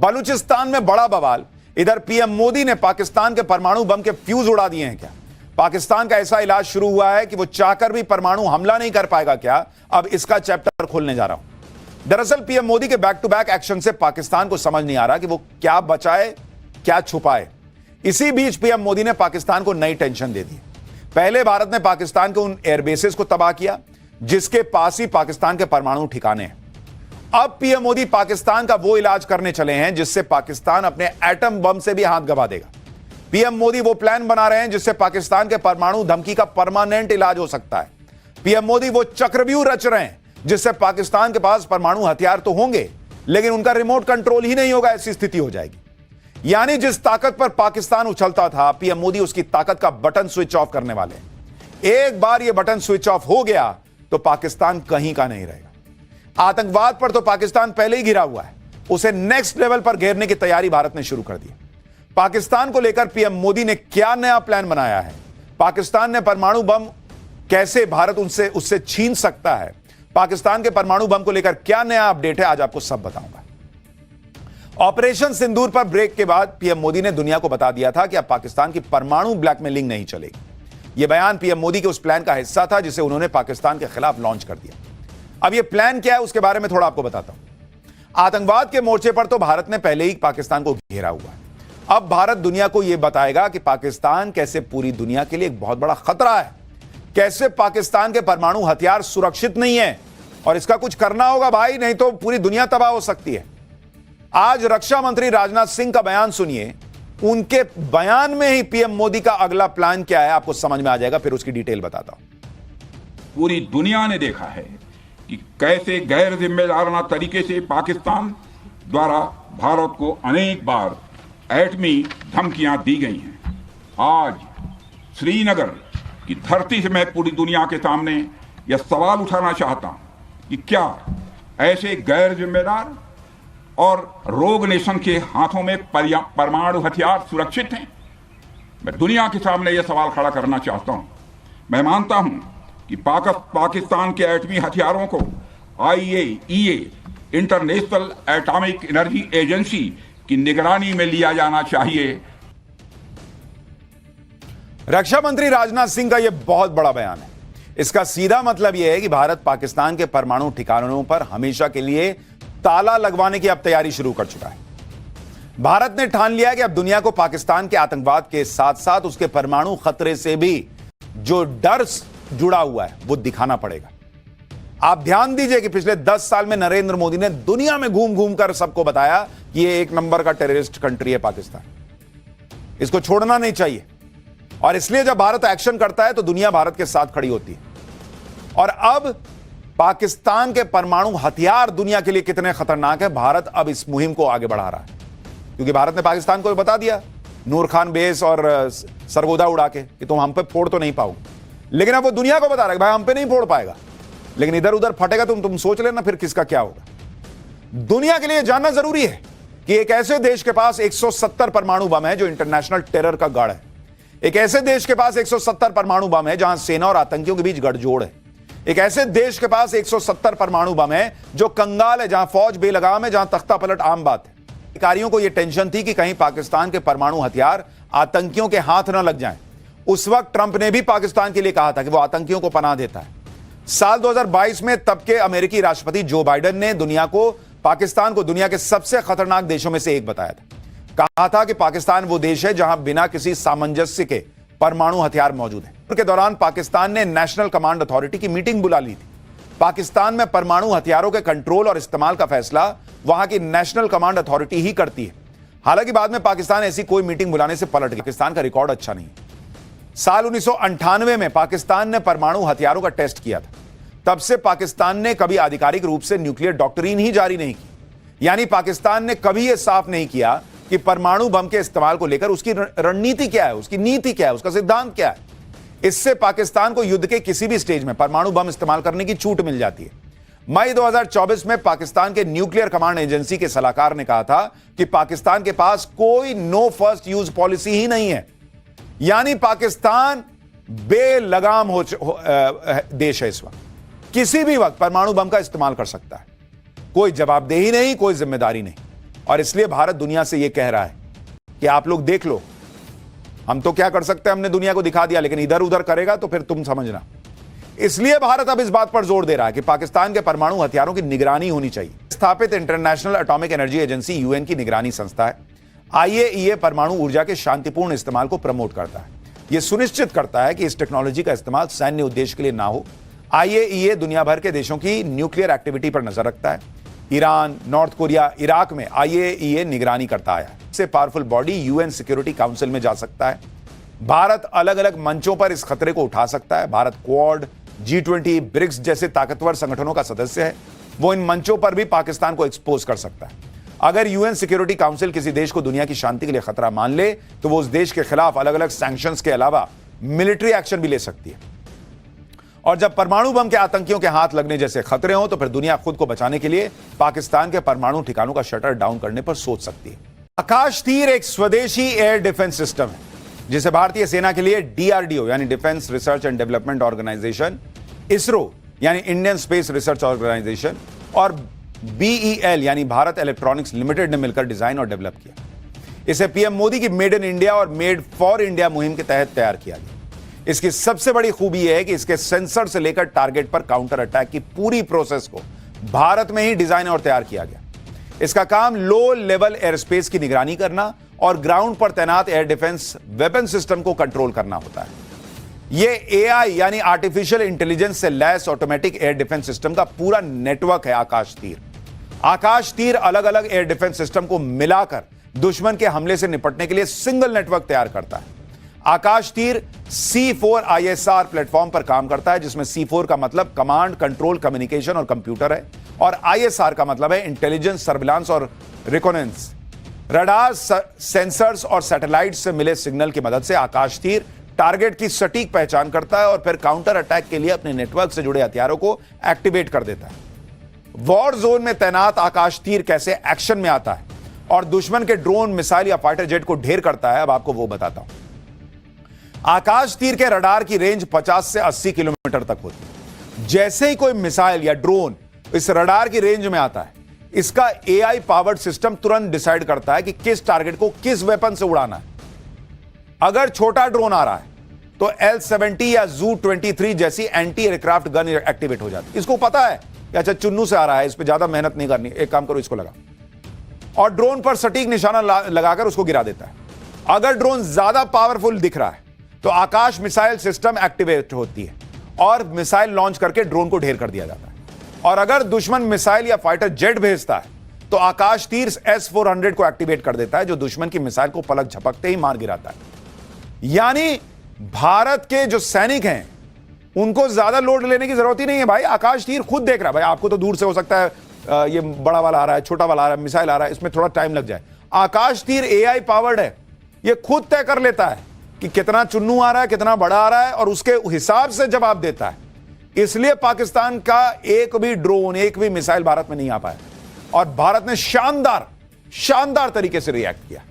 बलूचिस्तान में बड़ा बवाल। इधर पीएम मोदी ने पाकिस्तान के परमाणु बम के फ्यूज उड़ा दिए हैं क्या? पाकिस्तान का ऐसा इलाज शुरू हुआ है कि वो चाहकर भी परमाणु हमला नहीं कर पाएगा क्या? अब इसका चैप्टर खोलने जा रहा हूं। दरअसल पीएम मोदी के बैक टू बैक एक्शन से पाकिस्तान को समझ नहीं आ रहा कि वो क्या बचाए क्या छुपाए। इसी बीच पीएम मोदी ने पाकिस्तान को नई टेंशन दे दी। पहले भारत ने पाकिस्तान के उन एयरबेसेस को तबाह किया जिसके पास ही पाकिस्तान के परमाणु ठिकाने हैं। अब पीएम मोदी पाकिस्तान का वो इलाज करने चले हैं जिससे पाकिस्तान अपने एटम बम से भी हाथ गवा देगा। पीएम मोदी वो प्लान बना रहे हैं जिससे पाकिस्तान के परमाणु धमकी का परमानेंट इलाज हो सकता है। पीएम मोदी वो चक्रव्यूह रच रहे हैं जिससे पाकिस्तान के पास परमाणु हथियार तो होंगे लेकिन उनका रिमोट कंट्रोल ही नहीं होगा, ऐसी स्थिति हो जाएगी। यानी जिस ताकत पर पाकिस्तान उछलता था, पीएम मोदी उसकी ताकत का बटन स्विच ऑफ करने वाले हैं। एक बार यह बटन स्विच ऑफ हो गया तो पाकिस्तान कहीं का नहीं रहेगा। आतंकवाद पर तो पाकिस्तान पहले ही घिरा हुआ है, उसे नेक्स्ट लेवल पर घेरने की तैयारी भारत ने शुरू कर दी। पाकिस्तान को लेकर पीएम मोदी ने क्या नया प्लान बनाया है? पाकिस्तान ने परमाणु बम कैसे भारत उससे छीन सकता है? पाकिस्तान के परमाणु बम को लेकर क्या नया अपडेट है, आज आपको सब बताऊंगा। ऑपरेशन सिंदूर पर ब्रेक के बाद पीएम मोदी ने दुनिया को बता दिया था कि अब पाकिस्तान की परमाणु ब्लैकमेलिंग नहीं चलेगी। यह बयान पीएम मोदी के उस प्लान का हिस्सा था जिसे उन्होंने पाकिस्तान के खिलाफ लॉन्च कर दिया। अब यह प्लान क्या है उसके बारे में थोड़ा आपको बताता हूं। आतंकवाद के मोर्चे पर तो भारत ने पहले ही पाकिस्तान को घेरा हुआ है। अब भारत दुनिया को यह बताएगा कि पाकिस्तान कैसे पूरी दुनिया के लिए एक बहुत बड़ा खतरा है, कैसे पाकिस्तान के परमाणु हथियार सुरक्षित नहीं है और इसका कुछ करना होगा भाई, नहीं तो पूरी दुनिया तबाह हो सकती है। आज रक्षा मंत्री राजनाथ सिंह का बयान सुनिए। उनके बयान में ही पीएम मोदी का अगला प्लान क्या है आपको समझ में आ जाएगा, फिर उसकी डिटेल बताता हूं। पूरी दुनिया ने देखा है कि कैसे गैर जिम्मेदाराना तरीके से पाकिस्तान द्वारा भारत को अनेक बार एटमी धमकियां दी गई हैं। आज श्रीनगर की धरती से मैं पूरी दुनिया के सामने यह सवाल उठाना चाहता हूं कि क्या ऐसे गैर जिम्मेदार और रोग नेशन के हाथों में परमाणु हथियार सुरक्षित हैं? मैं दुनिया के सामने यह सवाल खड़ा करना चाहता हूं। मैं मानता हूं कि पाकिस्तान के एटमी हथियारों को IAEA international atomic energy agency की निगरानी में लिया जाना चाहिए। रक्षा मंत्री राजनाथ सिंह का यह बहुत बड़ा बयान है। इसका सीधा मतलब यह है कि भारत पाकिस्तान के परमाणु ठिकानों पर हमेशा के लिए ताला लगवाने की अब तैयारी शुरू कर चुका है। भारत ने ठान लिया कि अब दुनिया को पाकिस्तान के आतंकवाद के साथ साथ उसके परमाणु खतरे से भी जो डर जुड़ा हुआ है वो दिखाना पड़ेगा। आप ध्यान दीजिए कि पिछले 10 साल में नरेंद्र मोदी ने दुनिया में घूम घूम कर सबको बताया कि ये एक नंबर का टेररिस्ट कंट्री है पाकिस्तान, इसको छोड़ना नहीं चाहिए। और इसलिए जब भारत एक्शन करता है तो दुनिया भारत के साथ खड़ी होती है। और अब पाकिस्तान के परमाणु हथियार दुनिया के लिए कितने खतरनाक है, भारत अब इस मुहिम को आगे बढ़ा रहा है। क्योंकि भारत ने पाकिस्तान को बता दिया नूर खान बेस और सरगोदा उड़ा के कि तुम हम पे फोड़ तो नहीं पाओगे, लेकिन अब वो दुनिया को बता रहा है भाई हम पे नहीं फोड़ पाएगा, लेकिन इधर उधर फटेगा तुम सोच लेना फिर किसका क्या होगा। दुनिया के लिए जानना जरूरी है कि एक ऐसे देश के पास 170 परमाणु बम है जो इंटरनेशनल टेरर का गढ़ है। एक ऐसे देश के पास 170 परमाणु बम है जहां सेना और आतंकियों के बीच गठजोड़ है। एक ऐसे देश के पास 170 परमाणु बम है जो कंगाल है, जहां फौज बेलगाम है, जहां तख्ता पलट आम बात है। अधिकारियों को यह टेंशन थी कि कहीं पाकिस्तान के परमाणु हथियार आतंकियों के हाथ न लग जाएं। उस वक्त ट्रंप ने भी पाकिस्तान के लिए कहा था कि वो आतंकियों को पनाह देता है। साल 2022 में तब के अमेरिकी राष्ट्रपति जो बाइडेन ने पाकिस्तान को दुनिया के सबसे खतरनाक देशों में से एक बताया था। कहा था कि पाकिस्तान वो देश है जहां बिना किसी सामंजस्य के परमाणु हथियार मौजूद है। के दौरान पाकिस्तान ने नेशनल कमांड अथॉरिटी की मीटिंग बुला ली थी। पाकिस्तान में परमाणु हथियारों के कंट्रोल और इस्तेमाल का फैसला वहां की नेशनल कमांड अथॉरिटी ही करती है। हालांकि बाद में पाकिस्तान ऐसी कोई मीटिंग बुलाने से पलट गया। पाकिस्तान का रिकॉर्ड अच्छा नहीं। साल 1998 में पाकिस्तान ने परमाणु हथियारों का टेस्ट किया था। तब से पाकिस्तान ने कभी आधिकारिक रूप से न्यूक्लियर डॉक्ट्रिन ही जारी नहीं की। यानी पाकिस्तान ने कभी यह साफ नहीं किया कि परमाणु बम के इस्तेमाल को लेकर उसकी रणनीति क्या है, उसकी नीति क्या है, उसका सिद्धांत क्या है। इससे पाकिस्तान को युद्ध के किसी भी स्टेज में परमाणु बम इस्तेमाल करने की छूट मिल जाती है। मई 2024 में पाकिस्तान के न्यूक्लियर कमांड एजेंसी के सलाहकार ने कहा था कि पाकिस्तान के पास कोई नो फर्स्ट यूज पॉलिसी ही नहीं है। यानी पाकिस्तान बेलगाम देश है। इस वक्त किसी भी वक्त परमाणु बम का इस्तेमाल कर सकता है। कोई जवाबदेही नहीं, कोई जिम्मेदारी नहीं। और इसलिए भारत दुनिया से यह कह रहा है कि आप लोग देख लो, हम तो क्या कर सकते हैं, हमने दुनिया को दिखा दिया, लेकिन इधर उधर करेगा तो फिर तुम समझना। इसलिए भारत अब इस बात पर जोर दे रहा है कि पाकिस्तान के परमाणु हथियारों की निगरानी होनी चाहिए। स्थापित international atomic energy agency UN की निगरानी संस्था है। आईएईए परमाणु ऊर्जा के शांतिपूर्ण इस्तेमाल को प्रमोट करता है। यह सुनिश्चित करता है कि इस टेक्नोलॉजी का इस्तेमाल सैन्य उद्देश्य के लिए ना हो। आईएईए दुनिया भर के देशों की न्यूक्लियर एक्टिविटी पर नजर रखता है। ईरान, नॉर्थ कोरिया, इराक में आईएईए निगरानी करता है। इससे powerful body UN security council में जा सकता है। भारत अलग अलग मंचों पर इस खतरे को उठा सकता है। भारत क्वाड, G20, ब्रिक्स जैसे ताकतवर संगठनों का सदस्य है। वो इन मंचों पर भी पाकिस्तान को एक्सपोज कर सकता है। अगर यूएन सिक्योरिटी काउंसिल किसी देश को दुनिया की शांति के लिए खतरा मान ले तो वो उस देश के खिलाफ अलग अलग सैंक्शंस के अलावा मिलिट्री एक्शन भी ले सकती है। और जब परमाणु बम के आतंकियों के हाथ लगने जैसे खतरे हों तो फिर दुनिया खुद को बचाने के लिए पाकिस्तान के परमाणु ठिकानों का शटर डाउन करने पर सोच सकती है। आकाश तीर एक स्वदेशी एयर डिफेंस सिस्टम है जिसे भारतीय सेना के लिए डीआरडीओ यानी defence research and development organisation, ISRO यानी इंडियन स्पेस रिसर्च ऑर्गेनाइजेशन और बीईएल यानी भारत इलेक्ट्रॉनिक्स लिमिटेड ने मिलकर डिजाइन और डेवलप किया। इसे पीएम मोदी की मेड इन इंडिया और मेड फॉर इंडिया मुहिम के तहत तैयार किया गया। इसकी सबसे बड़ी खूबी यह है कि इसके सेंसर से लेकर टारगेट पर काउंटर अटैक की पूरी प्रोसेस को भारत में ही डिजाइन और तैयार किया गया। इसका काम लो लेवल एयर स्पेस की निगरानी करना और ग्राउंड पर तैनात एयर डिफेंस वेपन सिस्टम को कंट्रोल करना होता है। यह एआई यानी आर्टिफिशियल इंटेलिजेंस से lace automatic air defence system का पूरा नेटवर्क है आकाश तीर। आकाश तीर अलग अलग एयर डिफेंस सिस्टम को मिलाकर दुश्मन के हमले से निपटने के लिए सिंगल नेटवर्क तैयार करता है। आकाश तीर C4ISR प्लेटफॉर्म पर काम करता है, जिसमें C4 का मतलब कमांड, कंट्रोल, कम्युनिकेशन और कंप्यूटर है और ISR का मतलब है इंटेलिजेंस, सर्विलांस और रिकॉनेंस। रडार, सेंसर्स और सैटेलाइट से मिले सिग्नल की मदद से आकाश तीर टारगेट की सटीक पहचान करता है और फिर काउंटर अटैक के लिए अपने नेटवर्क से जुड़े हथियारों को एक्टिवेट कर देता है। वॉर जोन में तैनात आकाश तीर कैसे एक्शन में आता है और दुश्मन के ड्रोन, मिसाइल या फाइटर जेट को ढेर करता है, अब आपको वो बताता हूं। आकाश तीर के रडार की रेंज 50 से 80 किलोमीटर तक होती है। जैसे ही कोई मिसाइल या ड्रोन इस रडार की रेंज में आता है, इसका एआई पावर्ड सिस्टम तुरंत डिसाइड करता है कि किस टारगेट को किस वेपन से उड़ाना है। अगर छोटा ड्रोन आ रहा है तो L-70 या ZU-23 जैसी एंटी एयरक्राफ्ट गन एक्टिवेट हो जाती है। इसको पता है कि अच्छा चुन्नू से आ रहा है, इस पर ज्यादा मेहनत नहीं करनी, एक काम करो इसको लगा, और ड्रोन पर सटीक निशाना लगाकर उसको गिरा देता है। अगर ड्रोन ज्यादा पावरफुल दिख रहा है तो आकाश मिसाइल सिस्टम एक्टिवेट होती है और मिसाइल लॉन्च करके ड्रोन को ढेर कर दिया जाता है। और अगर दुश्मन मिसाइल या फाइटर जेट भेजता है तो आकाश तीर S-400 को एक्टिवेट कर देता है, जो दुश्मन की मिसाइल को पलक झपकते ही मार गिराता है। यानी भारत के जो सैनिक हैं उनको ज्यादा लोड लेने की जरूरत ही नहीं है भाई। आकाश तीर खुद देख रहा है भाई, आपको तो दूर से हो सकता है ये बड़ा वाला आ रहा है, छोटा वाला आ रहा है, मिसाइल आ रहा है, इसमें थोड़ा टाइम लग जाए। आकाश तीर एआई पावर्ड है, ये खुद तय कर लेता है कि कितना चुन्नू आ रहा है, कितना बड़ा आ रहा है और उसके हिसाब से जवाब देता है। इसलिए पाकिस्तान का एक भी ड्रोन, एक भी मिसाइल भारत में नहीं आ पाया और भारत ने शानदार तरीके से रिएक्ट किया।